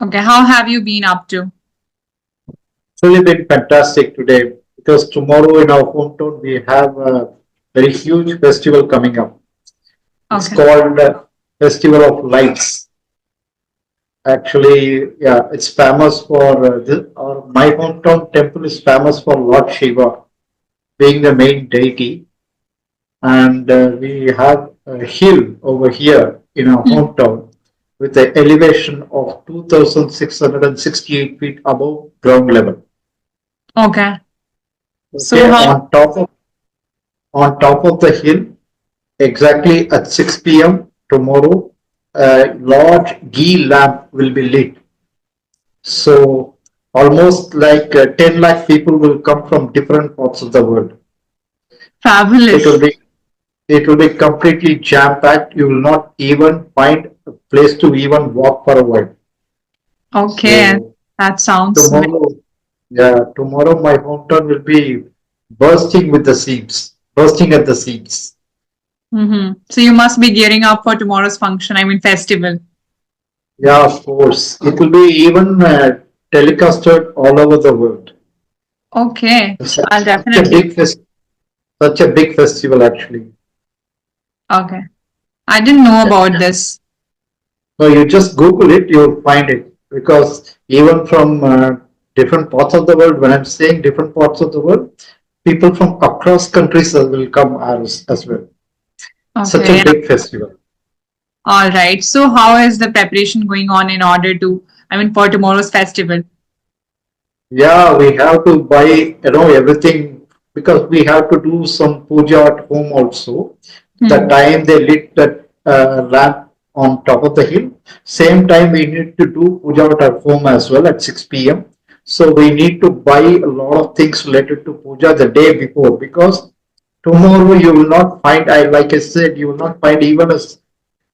Okay, how have you been up to? It's really been fantastic today because tomorrow in our hometown we have a very huge festival coming up. It's Okay, called Festival of Lights. Actually, yeah, it's famous for my hometown temple is famous for Lord Shiva being the main deity, and we have a hill over here in our Hmm. hometown with an elevation of 2,668 feet above ground level. okay. So Okay, how? on top of the hill, exactly at 6 p.m. tomorrow, a large ghee lamp will be lit. So almost like 10 lakh people will come from different parts of the world. It will Fabulous. be it will be completely jam packed. You will not even find a place to even walk for a while. Okay, So that sounds very. tomorrow, yeah, tomorrow my hometown will be bursting with the seams, bursting at the seams. So you must be gearing up for tomorrow's function, I mean, festival. Yeah, of course. It will be even telecasted all over the world. Okay, Such, I'll such a definitely. big such a big festival actually. Okay, I didn't know Yeah. about this. So you just Google it, you'll find it because even from different parts of the world, when I'm saying different parts of the world, people from across countries will come as well. Such a Okay, big festival. all right. So how is the preparation going on in order to, I mean, for tomorrow's festival? Yeah, we have to buy, everything because we have to do some puja at home also. The Hmm. time they lit that lamp on top of the hill, same time we need to do puja at our home as well at 6 p.m. So we need to buy a lot of things related to puja the day before because tomorrow you will not find, like I said, you will not find even a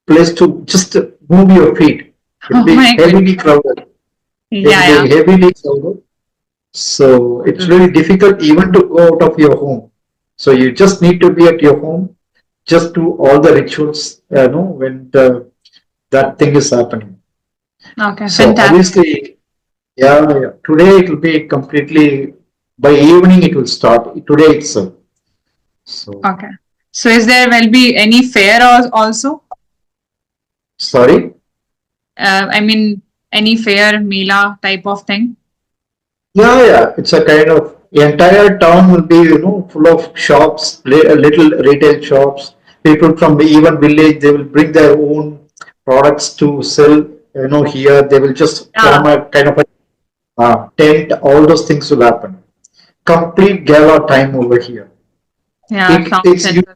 place to just move your feet. It will Oh be my heavily goodness. crowded. It will Yeah, be yeah. heavily crowded, so it's really difficult even to go out of your home. So you just need to be at your home, just do all the rituals, when that thing is happening. Okay, So fantastic. obviously, yeah, today it will be completely, by evening it will start, today itself. So, Okay. So is there will be any fair also? sorry. I mean, any fair Mela type of thing? Yeah, it's a kind of entire town will be full of shops, little retail shops. People from the even village they will bring their own products to sell. Here they will just Yeah, form a kind of a tent. All those things will happen. Complete gala time over here. yeah, It sounds it's interesting.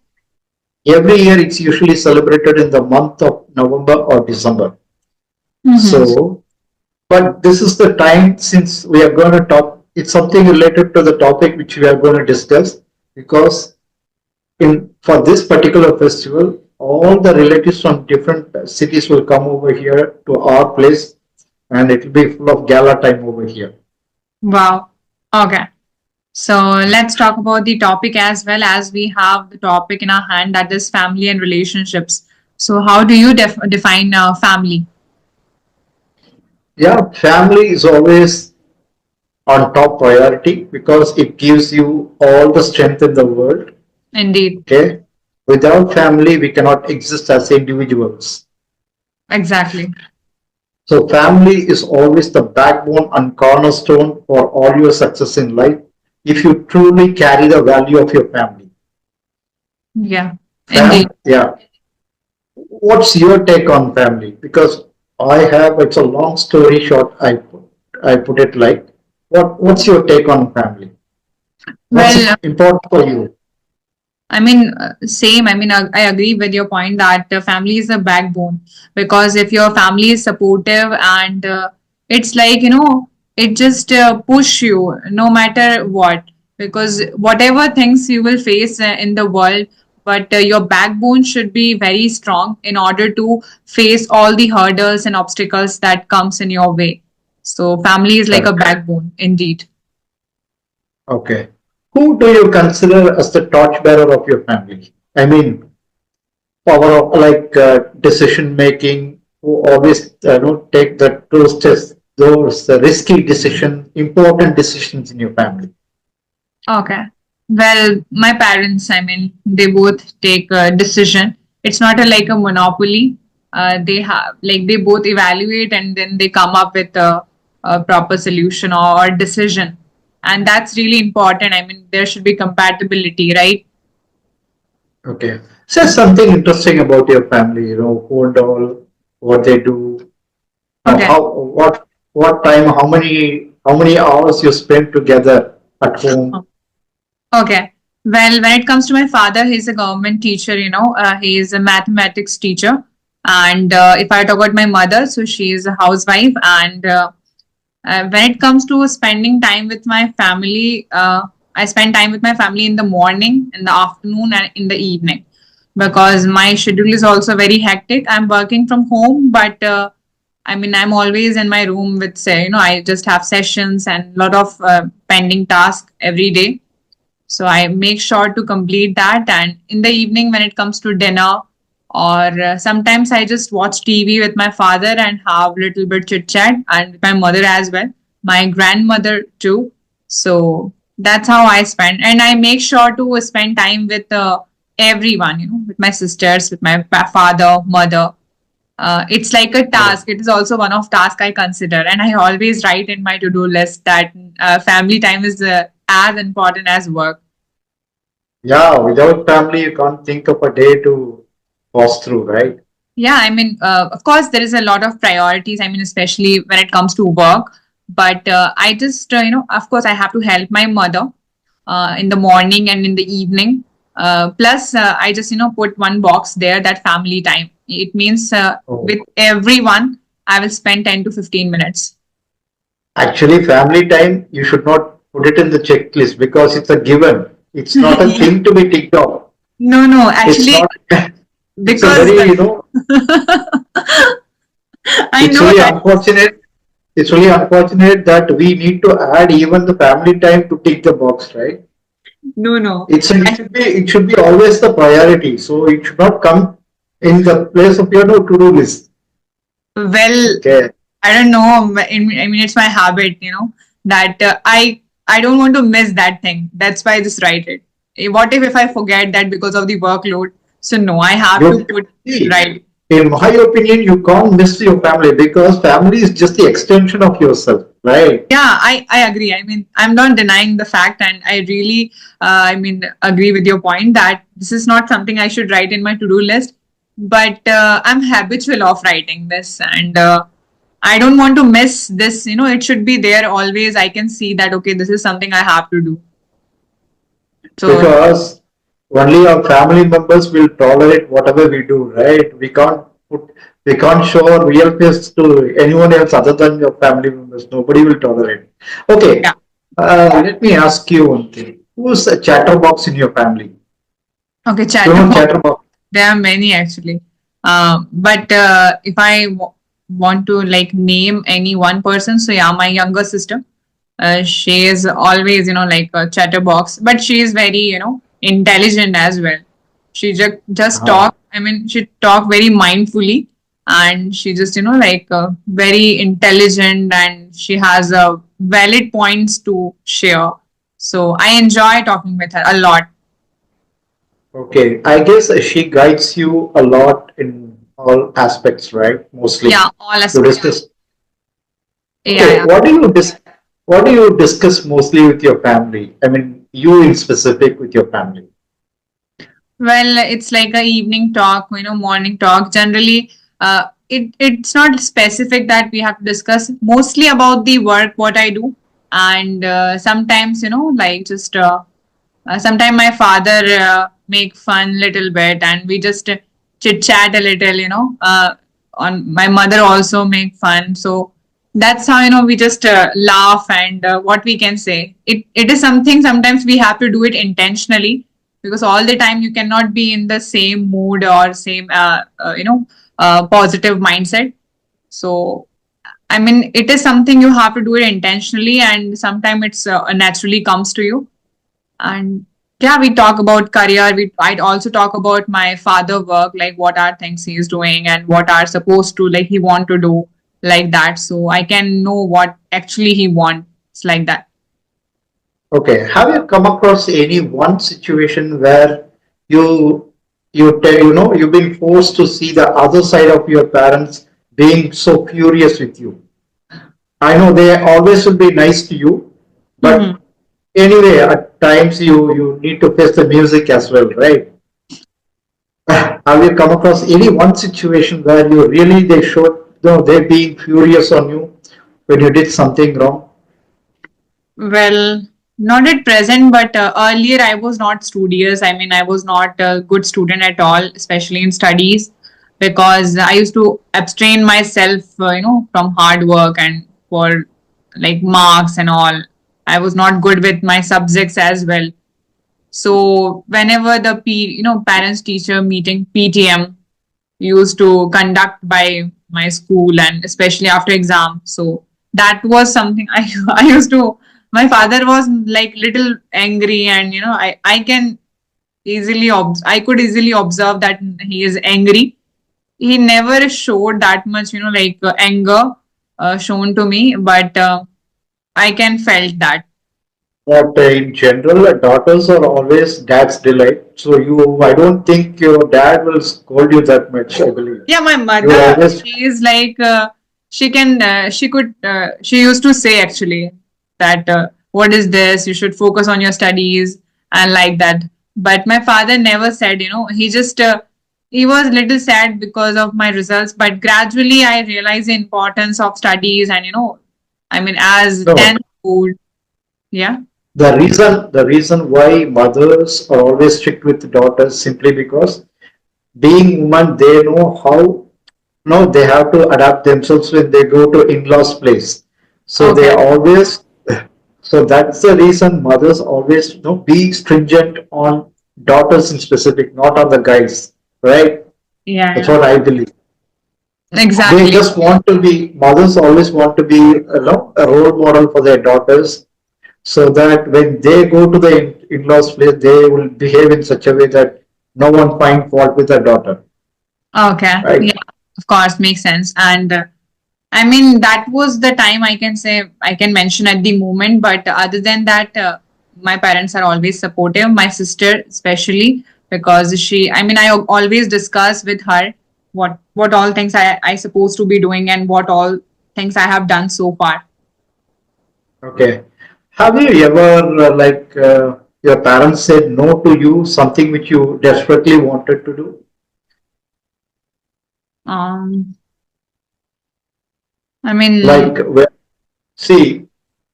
every year it's usually celebrated in the month of November or December. Mm-hmm. So but this is the time since we are going to talk, it's something related to the topic which we are going to discuss because in for this particular festival, all the relatives from different cities will come over here to our place and it will be full of gala time over here. Wow. Okay. So let's talk about the topic as well as we have the topic in our hand that is family and relationships. So how do you define family? Yeah, family is always on top priority because it gives you all the strength in the world. Indeed. Okay. Without family, we cannot exist as individuals. Exactly. So family is always the backbone and cornerstone for all your success in life if you truly carry the value of your family. Yeah. Indeed. Yeah. What's your take on family? Because it's a long story short. I put it like, what's your take on family? What's Well, important for you? I mean, same. I mean, I agree with your point that family is a backbone because if your family is supportive and it's like, it just push you no matter what because whatever things you will face in the world, but your backbone should be very strong in order to face all the hurdles and obstacles that comes in your way. So family is like a Correct. backbone indeed. Okay. Who do you consider as the torchbearer of your family? I mean, power of like decision making. who always take those risky decisions, important decisions in your family? Okay. Well, my parents, I mean, they both take a decision. It's not like a monopoly. They have, like, they both evaluate and then they come up with a proper solution or decision. And that's really important. I mean, there should be compatibility, right? Okay. Say something interesting about your family, who and all, what they do, Okay. how, what time, how many hours you spend together at home. Okay. Well, when it comes to my father, he's a government teacher, he is a mathematics teacher. And if I talk about my mother, so she is a housewife. And when it comes to spending time with my family, I spend time with my family in the morning, in the afternoon, and in the evening because my schedule is also very hectic. I'm working from home, but I mean, I'm always in my room with, say, I just have sessions and a lot of pending tasks every day. So I make sure to complete that. And in the evening, when it comes to dinner, or sometimes I just watch TV with my father and have a little bit chit chat, and with my mother as well, my grandmother too. So that's how I spend. And I make sure to spend time with everyone, with my sisters, with my father, mother. It's like a Yeah. task. It is also one of task I consider, and I always write in my to-do list that family time is as important as work. Yeah, without family, you can't think of a day to pass through, right? Yeah, I mean, of course, there is a lot of priorities. I mean, especially when it comes to work. But I just, of course, I have to help my mother in the morning and in the evening. Plus, I just, put one box there that family time. It means Oh. with everyone, I will spend 10 to 15 minutes. Actually, family time, you should not put it in the checklist because it's a given. It's not a Yeah. thing to be ticked off. No, It's actually, not, it's a because very, I it's know really that. unfortunate. It's really unfortunate that we need to add even the family time to tick the box, right? No. It should be always the priority. So it should not come in the place of your to-do list. Well, Okay. I don't know. I mean, it's my habit, that I don't want to miss that thing. That's why I just write it. What if I forget that because of the workload? So no, I have to You put see, right. in my opinion, you can't miss your family because family is just the extension of yourself, right? Yeah, I agree. I mean, I'm not denying the fact, and I really, I mean, agree with your point that this is not something I should write in my to-do list. But I'm habitual of writing this, and I don't want to miss this. It should be there always. I can see that okay, this is something I have to do. So Because only our family members will tolerate whatever we do, right? Put, we can't show our real face to anyone else other than your family members. Nobody will tolerate. yeah, Okay, let me ask you one thing. Who's a chatterbox in your family? okay, You know chatterbox. chatterbox. There are many actually. But if I want to like name any one person, so yeah, my younger sister. She is always, like a chatterbox, but she is very, intelligent as well. She just Ah, talk. I mean, she talk very mindfully, and she just, like very intelligent, and she has valid points to share. So I enjoy talking with her a lot. okay, I guess she guides you a lot in all aspects, right? Yeah, Mostly all to aspects. discuss. Yeah, Okay, yeah. what do you discuss mostly with your family? I mean, you in specific with your family. Well, it's like a evening talk, morning talk. Generally, it's not specific that we have to discuss. Mostly about the work, what I do, and sometimes, like just sometimes my father make fun little bit, and we just chit chat a little. On my mother also make fun, so that's how we just laugh and what we can say. It is something sometimes we have to do it intentionally because all the time you cannot be in the same mood or same positive mindset. So I mean, it is something you have to do it intentionally, and sometimes it's naturally comes to you. And Yeah, we talk about career. I'd also talk about my father work, like what are things he's doing and what are supposed to like he want to do like that. So I can know what actually he wants like that. Okay, have you come across any one situation where you you've been forced to see the other side of your parents being so furious with you? I know they always will be nice to you, Hmm. but anyway, at times you need to face the music as well, right? Have you come across any one situation where you really they showed no they being furious on you when you did something wrong? Well, not at present, but earlier I was not studious. I mean, I was not a good student at all, especially in studies, because I used to abstain myself, from hard work and for like marks and all. I was not good with my subjects as well. So whenever the parents teacher meeting PTM used to conduct by my school and especially after exam, so that was something I I used to. My father was like little angry, and I could easily observe that he is angry. He never showed that much anger shown to me, but I can felt that. But in general, daughters are always dad's delight. So I don't think your dad will scold you that much. I believe Yeah, my you will mother, always. she is like, she used to say actually that, what is this? You should focus on your studies and like that. But my father never said, he was little sad because of my results. But gradually I realized the importance of studies and, I mean, as No, 10th old, yeah. the reason why mothers are always strict with daughters simply because being women they know how no they have to adapt themselves when they go to in-laws place. So they Okay. always so that's the reason mothers always be stringent on daughters in specific, not on the guys, right? Yeah, That's yeah. what I believe. They Exactly. just want to be mothers always want to be a role model for their daughters so that when they go to the in-laws place they will behave in such a way that no one find fault with their daughter, Okay. right? Yeah, of course, makes sense. And I mean, that was the time I can say, I can mention at the moment. But other than that, my parents are always supportive. My sister, especially, because I mean, I always discuss with her what all things I supposed to be doing and what all things I have done so far. Okay. Have you ever your parents said no to you something which you desperately wanted to do? Um, I mean, Like see,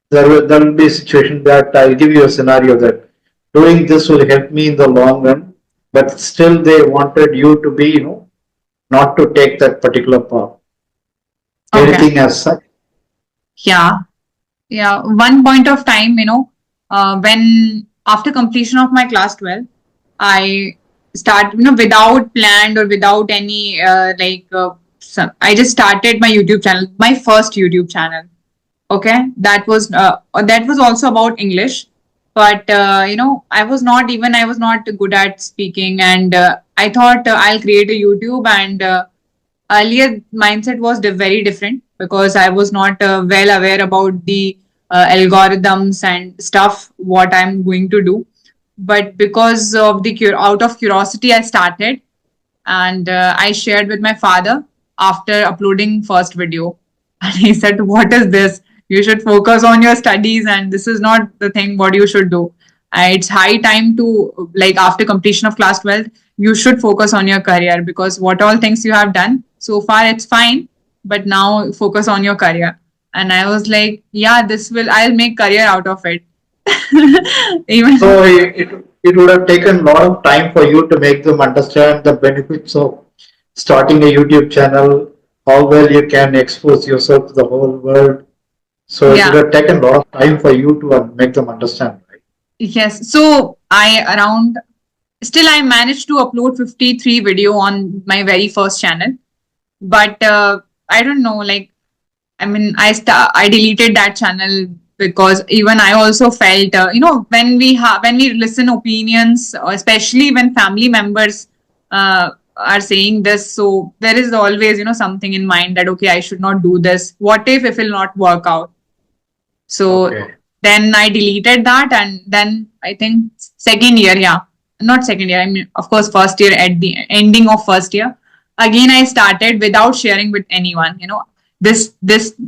there will be a situation that I'll give you a scenario that doing this will help me in the long run, but still they wanted you to be not to take that particular path. okay, Anything as such? yeah, yeah. One point of time, when after completion of my class 12, I start, without planned or without any I just started my YouTube channel, my first YouTube channel. Okay, that was also about English, but I was not good at speaking, and I thought I'll create a YouTube, and earlier mindset was very different because I was not well aware about the algorithms and stuff what I'm going to do. But because of the out of curiosity I started, and I shared with my father after uploading first video, and he said, what is this? You should focus on your studies, and this is not the thing what you should do. It's high time to, like, after completion of class 12, you should focus on your career, because what all things you have done so far, it's fine, but now focus on your career. And I was like, yeah, I'll make career out of it. Even, So it would have taken a lot of time for you to make them understand the benefits of starting a YouTube channel, how well you can expose yourself to the whole world. So it yeah. would have taken a lot of time for you to make them understand, right? Yes. So I managed to upload 53 video on my very first channel. But I don't know, like, I mean, I deleted that channel because even I also felt, when we listen opinions, especially when family members are saying this, so there is always, something in mind that, okay, I should not do this. What if it will not work out? So Okay. then I deleted that, and then I think second year, yeah, not second year. I mean, of course, first year, at the ending of first year, again I started without sharing with anyone. This.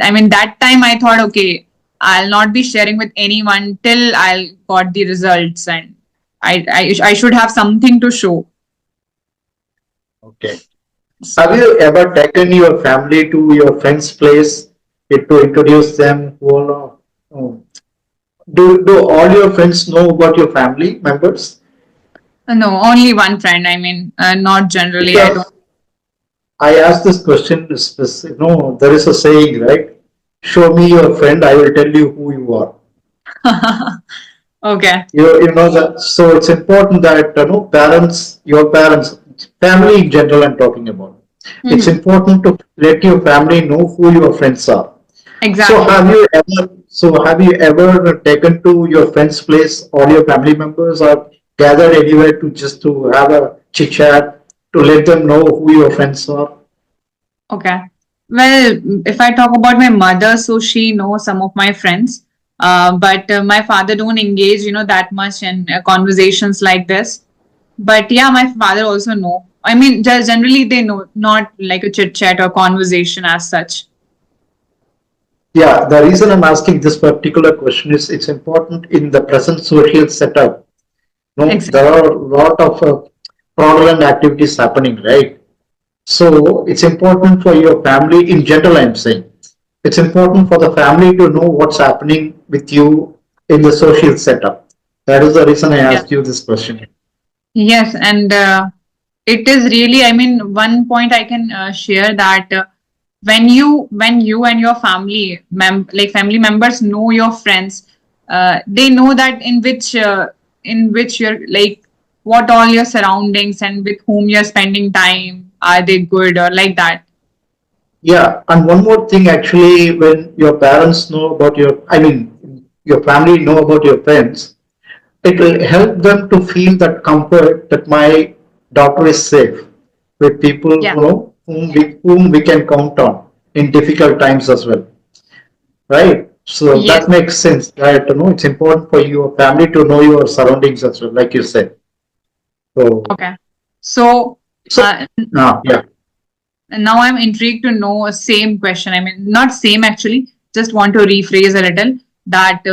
I mean, that time I thought, okay, I'll not be sharing with anyone till I'll got the results, and I should have something to show. Okay. Have So you ever taken your family to your friend's place to introduce them? Well, do all your friends know about your family members? no, only one friend. I mean, not generally. I don't. Because I asked this question, there is a saying, right? Show me your friend, I will tell you who you are. Okay. You know that. So it's important that parents, your parents, family in general, I'm talking about. It's Hmm. important to let your family know who your friends are. So Exactly. have you ever taken to your friend's place, all your family members, or gathered anywhere to just to have a chit chat to let them know who your friends are? Okay. Well, if I talk about my mother, so she knows some of my friends, but my father don't engage, that much in conversations like this. But yeah, my father also know. I mean, just generally they know, not like a chit chat or conversation as such. Yeah, the reason I'm asking this particular question is it's important in the present social setup. No, there Exactly. are a lot of fraudulent activities happening, right? So it's important for your family in general, I'm saying. It's important for the family to know what's happening with you in the social setup. That is the reason I Yeah. asked you this question. Yes, and it is really. I mean, one point I can share that when you and your like family members know your friends, they know that in which you're like what all your surroundings and with whom you're spending time. Are they good or like that? Yeah, and one more thing actually, when your parents know about your family know about your friends, it will help them to feel that comfort that my daughter is safe with people Yeah. whom we can count on in difficult times as well, right? So Yes. that makes sense, right? It's important for your family to know your surroundings as well, like you said. So, Okay. So so yeah. and now I'm intrigued to know a same question. I mean, not same actually. Just want to rephrase a little. That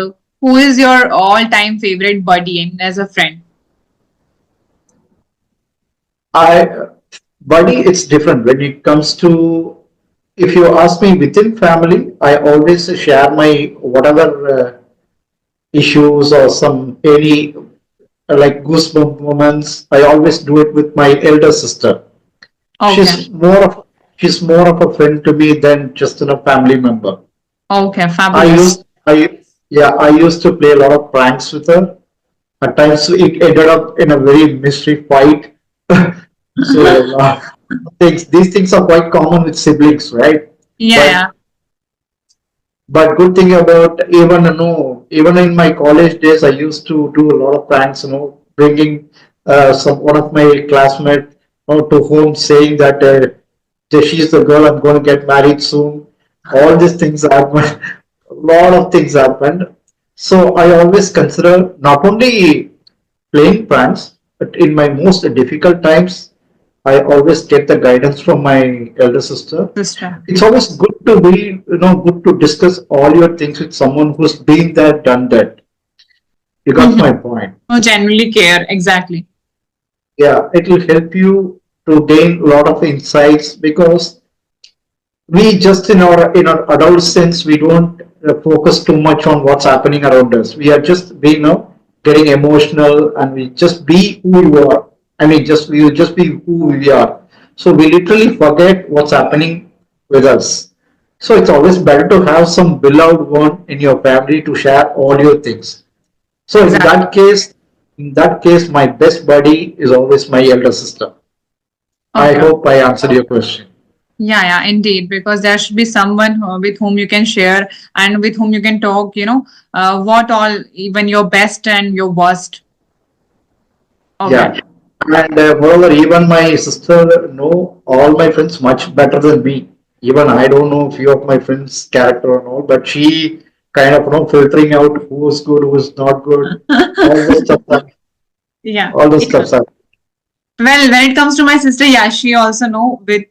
who is your all-time favorite buddy and as a friend? I Buddy, it's different when it comes to, if you ask me within family, I always share my whatever issues or some any like goosebump moments. I always do it with my elder sister. Okay. She's more of a friend to me than just a family member. Okay. I Fabulous. used I Yeah, I used to play a lot of pranks with her. At times it ended up in a very mystery fight. So these things are quite common with siblings, right? Yeah. Yeah. But good thing about, even in my college days, I used to do a lot of pranks. Bringing some one of my classmates to home, saying that she's the girl I'm going to get married soon. All these things happened. A lot of things happened. So I always consider not only playing pranks, but in my most difficult times, I always get the guidance from my elder sister. Sister. It's always good to discuss all your things with someone who's been there, done that. You got Mhm. my point. Who genuinely care. Exactly. Yeah, it will help you to gain a lot of insights because we just in our adult sense we don't focus too much on what's happening around us. We are just being getting emotional and we just be who you are. Just we will just be who we are. So we literally forget what's happening with us. So it's always better to have some beloved one in your family to share all your things. So Exactly. in that case my best buddy is always my elder sister. I Okay. hope I answered your question. Yeah, yeah, indeed, because there should be someone with whom you can share and with whom you can talk, what all, even your best and your worst of it. Yeah. And moreover, even my sister know all my friends much better than me. Even I don't know few of my friends' character and all, but she kind of filtering out who's good, who's not good. All those stuff. Yeah. All those stuff. Well, when it comes to my sister, yeah, she also know with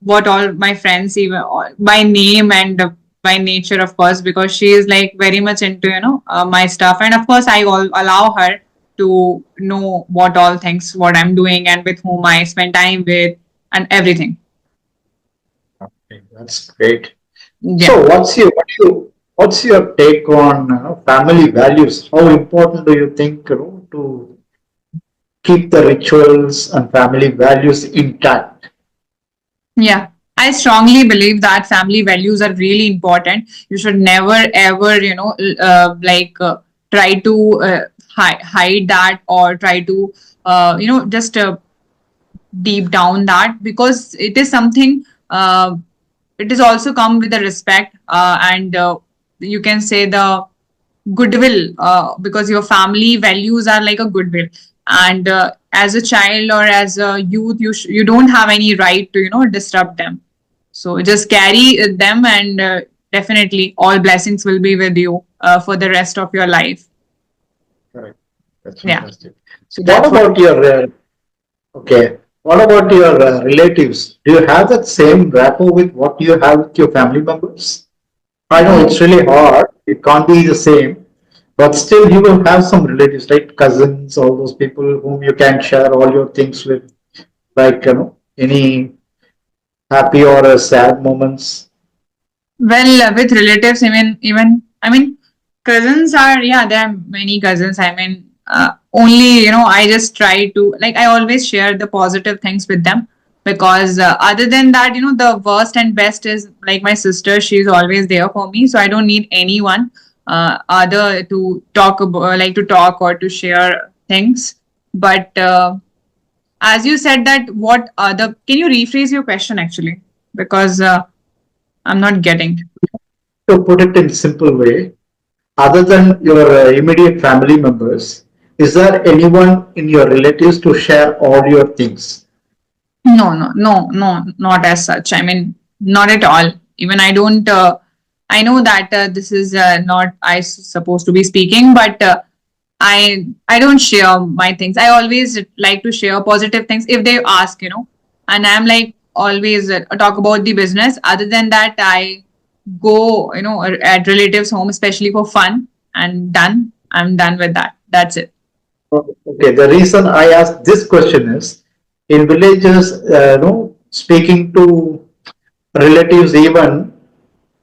what all my friends even by name and by nature, of course, because she is like very much into my stuff, and of course I all allow her to know what all things what I'm doing and with whom I spend time with and everything. Okay, that's great. Yeah. So, what's your take on family values? How important do you think to keep the rituals and family values intact? Yeah, I strongly believe that family values are really important. You should never ever, try to hide that or try to, just deep down that because it is something. It is also come with the respect and you can say the goodwill because your family values are like a goodwill and as a child or as a youth you don't have any right to disrupt them, so just carry them and definitely all blessings will be with you for the rest of your life. Correct. That's Yeah, fantastic. so What that's what. about your okay? What about your relatives? Do you have that same rapport with what you have with your family members? I know Mm, it's really hard. It can't be the same, but still you will have some relatives, right? Cousins, all those people whom you can share all your things with, like any happy or sad moments. well, with relatives, I mean, cousins are, yeah, there are many cousins. I mean, only, I just try to, like, I always share the positive things with them because other than that, the worst and best is like my sister. She's always there for me. So I don't need anyone other to talk about, like, to talk or to share things. But as you said that, what other, can you rephrase your question actually? Because I'm not getting. To put it in simple way, other than your immediate family members, is there anyone in your relatives to share all your things? No, no, no, no, not as such. I mean, not at all. Even I don't. I know that this is not supposed to be speaking, but I don't share my things. I always like to share positive things if they ask, and I'm like always talk about the business. Other than that, I go, at relatives' home, especially for fun, and done. I'm done with that. That's it. Okay, the reason I ask this question is in villages, speaking to relatives, even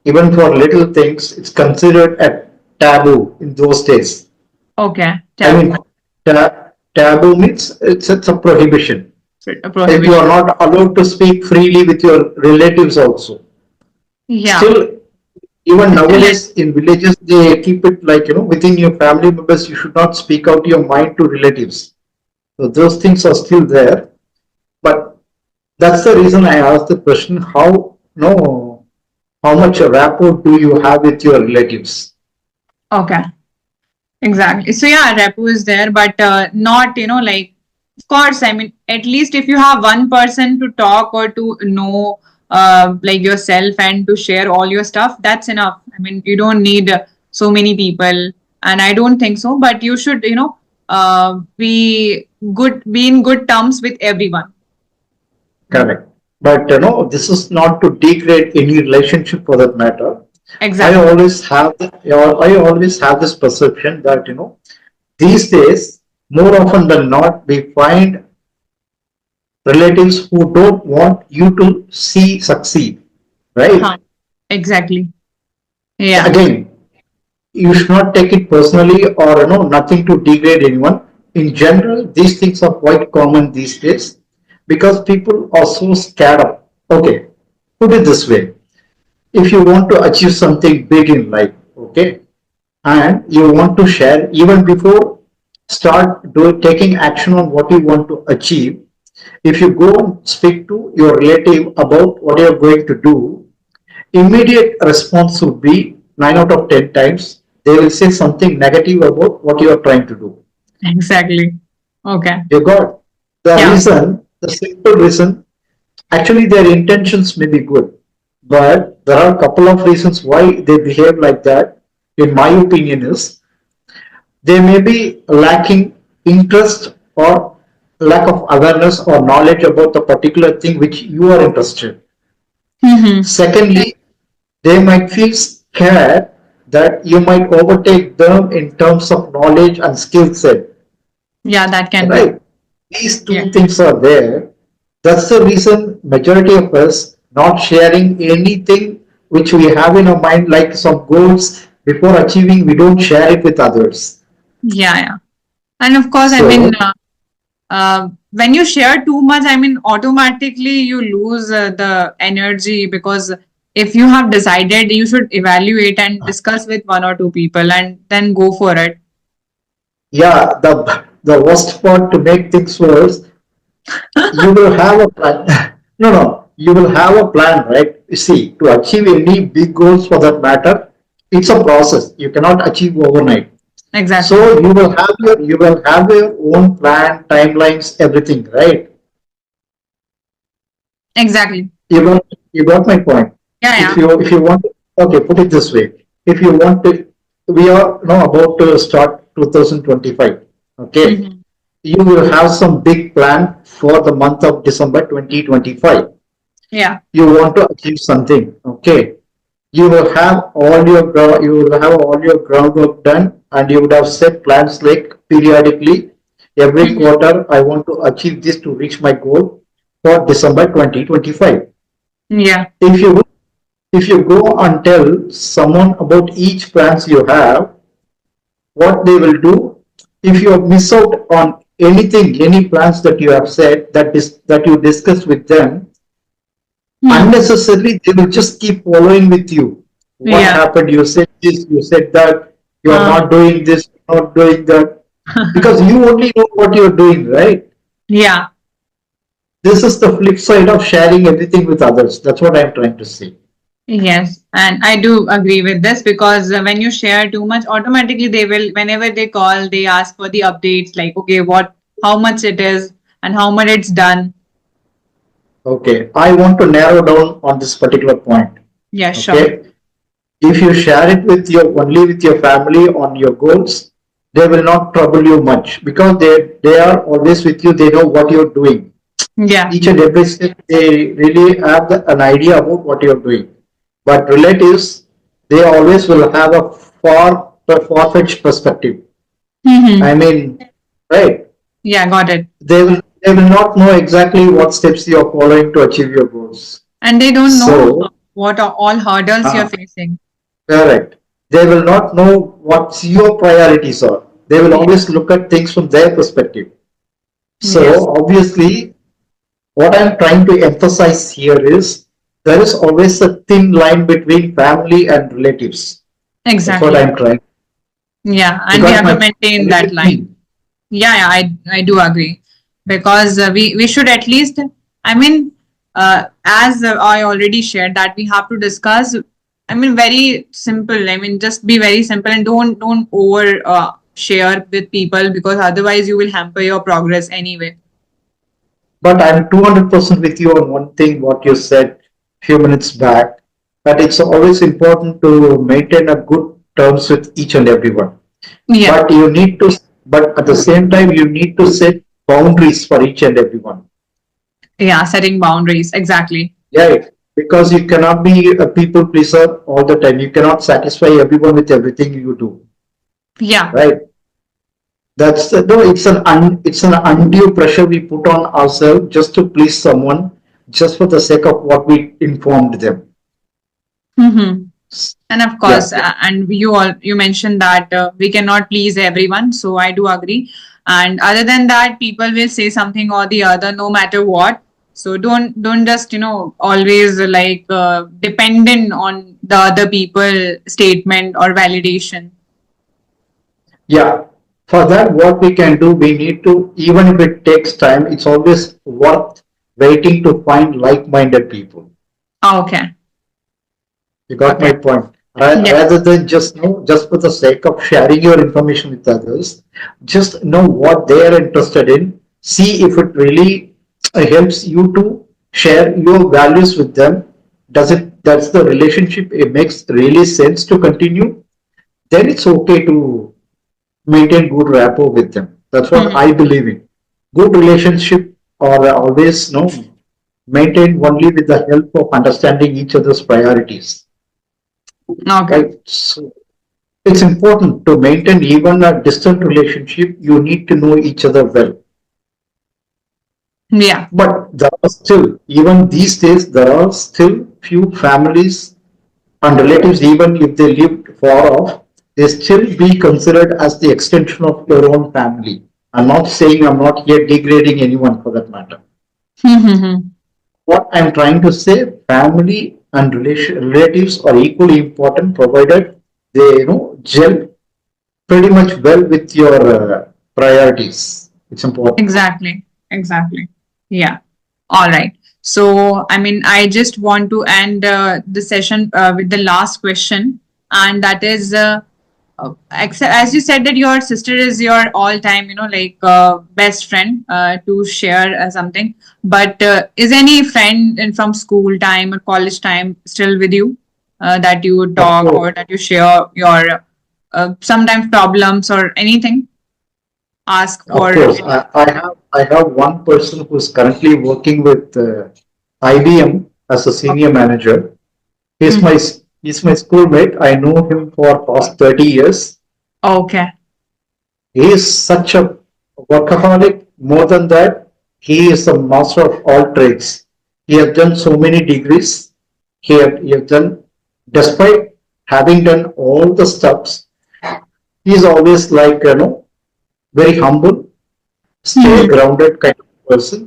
for little things, it's considered a taboo in those days. Okay, I taboo, mean, taboo means it's a prohibition. Like you are prohibition. not allowed to speak freely with your relatives also. Yeah, Still, even still it. nowadays in villages, they keep it like, within your family members, you should not speak out your mind to relatives. So those things are still there. But that's the reason I asked the question, how much rapport do you have with your relatives? Okay. Exactly. So yeah, repo is there, but not, like, of course, I mean, at least if you have one person to talk or to know, like yourself and to share all your stuff, that's enough. I mean, you don't need so many people, and I don't think so. But you should, be in good terms with everyone. Correct. But this is not to degrade any relationship for that matter. I Exactly. always have I always have this perception that these days more often than not we find relatives who don't want you to see succeed, right? Huh. Exactly. Yeah. Again, you should not take it personally or nothing to degrade anyone. In general, these things are quite common these days because people are so scared of. Okay, put it this way: if you want to achieve something big in life, okay, and you want to share even before start taking action on what you want to achieve, If you go and speak to your relative about what you're going to do, immediate response would be 9 out of 10 times they will say something negative about what you are trying to do. Exactly. Okay. You got the Yeah. reason, the simple reason. Actually, their intentions may be good, but there are a couple of reasons why they behave like that. In my opinion, is they may be lacking interest or lack of awareness or knowledge about the particular thing which you are interested. Mm-hmm. Secondly, they might feel scared that you might overtake them in terms of knowledge and skill set. Yeah, that can be. Right? These Yeah. two things are there. That's the reason majority of us not sharing anything which we have in our mind, like some goals before achieving, we don't share it with others. Yeah, yeah. And of course, I mean, So when you share too much, I mean, automatically you lose the energy, because if you have decided, you should evaluate and discuss with one or two people and then go for it. yeah, the worst part to make things worse, you will have a plan. No, no, you will have a plan, right? You see, to achieve any big goals for that matter, it's a process. You cannot achieve overnight. Exactly. So you will have your own plan, timelines, everything, right? Exactly. You got my point. Yeah, If yeah. you want, okay, put it this way. If you want to, we are now about to start 2025. Okay, Hmm. you will have some big plan for the month of December 2025. Yeah. You want to achieve something. Okay, you will have all your groundwork done, and you would have set plans like periodically every Hmm. quarter. I want to achieve this to reach my goal for December 2025. Yeah. If you if you go and tell someone about each plans you have, what they will do, if you have miss out on anything, any plans that you have said that you discussed with them, Hmm. unnecessarily they will just keep following with you. What Yeah. happened? You said this, you said that, you are Uh, not doing this, not doing that, because you only know what you're doing, right? yeah. This is the flip side of sharing everything with others. That's what I'm trying to say. Yes, and I do agree with this, because when you share too much, automatically they will, whenever they call, they ask for the updates, like, okay, what, how much it is, and how much it's done. Okay, I want to narrow down on this particular point. Yeah, sure. Okay, if you share it with your only with your family on your goals, they will not trouble you much because they are always with you. They know what you're doing. Yeah. Each and every step, they really have an idea about what you're doing. But relatives, they always will have a far-fetched perspective. I Hmm. mean, right? Yeah, got it. They will not know exactly what steps you are following to achieve your goals. And they don't know So, what are all hurdles you're uh, facing. correct. They will not know what your priorities are. They will Yeah. always look at things from their perspective. Yes. So, obviously, what I'm trying to emphasize here is there is always a thin line between family and relatives. That's what Exactly. I'm trying. Yeah, You and we got have to my maintain point that with line. me? Yeah, yeah, I do agree, because we should at least, I mean, as I already shared, that we have to discuss. I mean, very simple. I mean, just be very simple and don't over share with people, because otherwise you will hamper your progress anyway. But I'm 200% with you on one thing, what you said few minutes back, that it's always important to maintain a good terms with each and everyone. Yeah, But but at the same time, you need to set boundaries for each and everyone. yeah, setting boundaries. Exactly. Yeah, because you cannot be a people pleaser all the time. You cannot satisfy everyone with everything you do, Yeah. right? No, it's an undue pressure we put on ourselves just to please someone, just for the sake of what we informed them. Mm-hmm. And of Yeah, course, and you mentioned that we cannot please everyone, so I do agree. And other than that, people will say something or the other, no matter what. So don't just always like dependent on the other people statement or validation. yeah. For that, what we can do, we need to, even if it takes time, it's always worth waiting to find like-minded people. Okay. You got my Okay. point. Yeah. Rather than just know, just for the sake of sharing your information with others, just know what they are interested in. See if it really helps you to share your values with them. Does it? That's the relationship. It makes really sense to continue. Then it's okay to maintain good rapport with them. That's what Mhm. I believe in. Good relationship are always maintained only with the help of understanding each other's priorities. Okay. Right? So it's important to maintain even a distant relationship. You need to know each other well. Yeah. But there are still, even these days, there are still few families and relatives, even if they lived far off, they still be considered as the extension of your own family. I'm not saying, I'm not here degrading anyone for that matter. Mhm. What I'm trying to say, family and relatives are equally important provided they gel pretty much well with your priorities. It's important. Exactly. Exactly. Yeah. All right. So, I mean, I just want to end the session with the last question, and that is, as you said that your sister is your all-time, like best friend to share something. But is any friend from school time or college time still with you that you would Of talk course, or that you share your sometimes problems or anything? Ask of for course. any. I have one person who's currently working with IBM as a senior manager. He's my Mhm. he's my schoolmate. I know him for past 30 years. Okay. He is such a workaholic. More than that, he is a master of all trades. He has done so many degrees. He has done, despite having done all the stuffs, he is always like, very humble, stay Mhm. grounded kind of person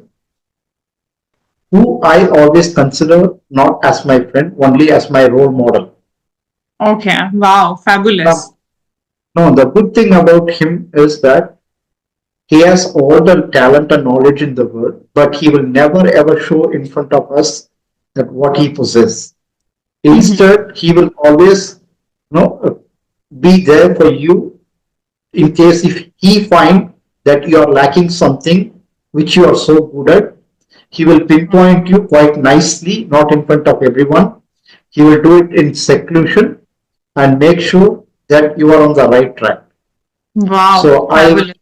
who I always consider not as my friend, only as my role model. Okay. Wow. Fabulous. Now, no, the good thing about him is that he has all the talent and knowledge in the world, but he will never ever show in front of us that what he possesses. Mhm. Instead, he will always, be there for you in case if he find that you are lacking something which you are so good at. He will pinpoint you quite nicely, not in front of everyone. He will do it in seclusion and make sure that you are on the right track. Wow. So Fabulous.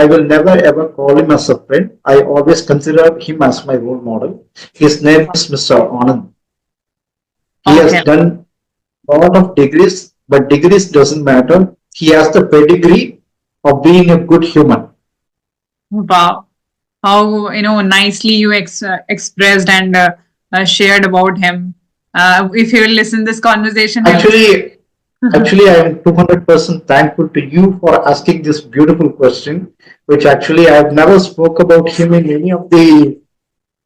I will never ever call him as a friend. I always consider him as my role model. His name is Mr. Anand. He has Okay. done a lot of degrees, but degrees doesn't matter. He has the pedigree of being a good human. Wow. How nicely you expressed and shared about him. If you will listen this conversation, he will say. Actually, actually, I am 200% thankful to you for asking this beautiful question, which actually I have never spoke about him in any of the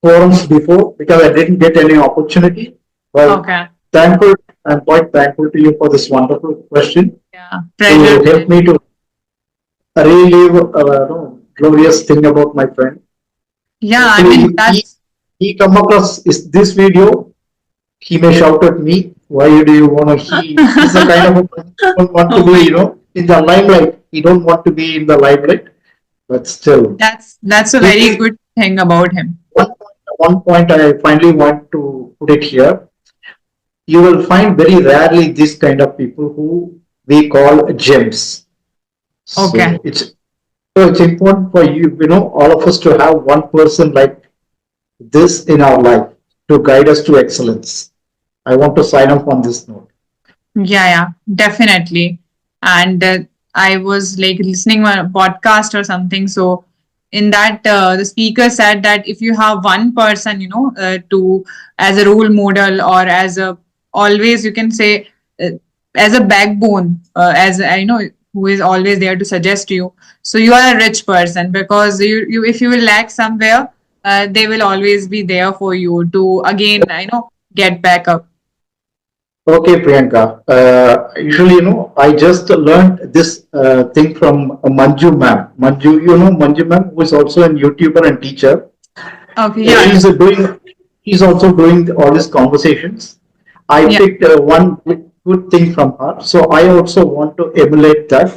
forums before because I didn't get any opportunity. Well, Okay. thankful, I'm quite thankful to you for this wonderful question Yeah. to Pleasure. help me to relive a glorious thing about my friend. Yeah. I Hopefully, mean, if that's he come across this video, he may shout at me. Why do you want to? He's the kind of a person who don't want to oh be, my. in the limelight. He don't want to be in the limelight, but still, That's a very he good thing about him. one point I finally want to put it here. You will find very rarely this kind of people who we call gems. Okay. So it's important for all of us to have one person like this in our life to guide us to excellence. I want to sign off on this note. Yeah, yeah, definitely. And I was like listening to a podcast or something. So in that, the speaker said that if you have one person, to as a role model or as a always you can say uh, as a backbone, as who is always there to suggest you. So you are a rich person because you if you will lack somewhere, they will always be there for you to again, get back up. Okay, Priyanka. Usually, I just learned this thing from Manju ma'am. Manju, Manju ma'am, who is also a YouTuber and teacher. Okay, Uh, yeah, She's uh, doing, she's also doing all these conversations. I yeah, picked one good thing from her, so I also want to emulate that.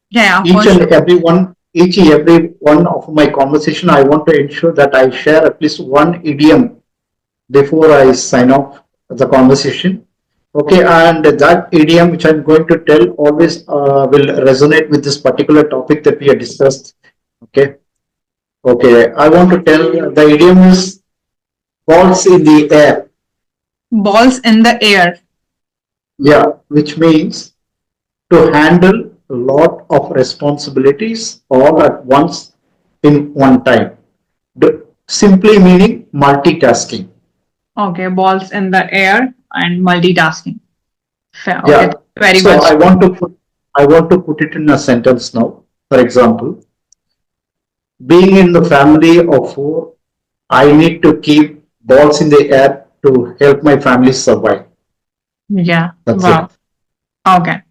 yeah, yeah, Each for and sure. every one, each and every one of my conversation, I want to ensure that I share at least one idiom before I sign off the conversation. Okay, and that idiom which I'm going to tell always will resonate with this particular topic that we have discussed. Okay, okay, I want to tell the idiom is balls in the air. Balls in the air. Yeah, which means to handle a lot of responsibilities all at once in one time. Simply meaning multitasking. Okay, balls in the air and multitasking. Fair. Okay, thank Yeah. you very So much. I want to put it in a sentence now. For example, being in the family of four, I need to keep balls in the air to help my family survive. Yeah, That's wow. it. Okay.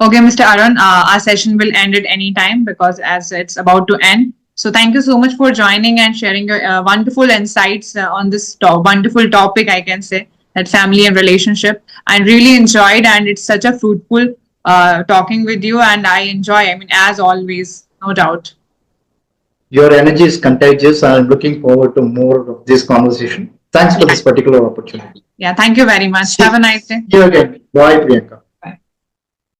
Okay, Mr. Arun, our session will end at any time because as it's about to end. So thank you so much for joining and sharing your wonderful insights on this wonderful topic, I can say, that family and relationship. I really enjoyed and it's such a fruitful talking with you and I enjoy, I mean, as always, no doubt. Your energy is contagious, and I'm looking forward to more of this conversation. Thanks for Yeah, this particular opportunity. yeah. Thank you very much. Have a See nice day. you again. Bye, Priyanka.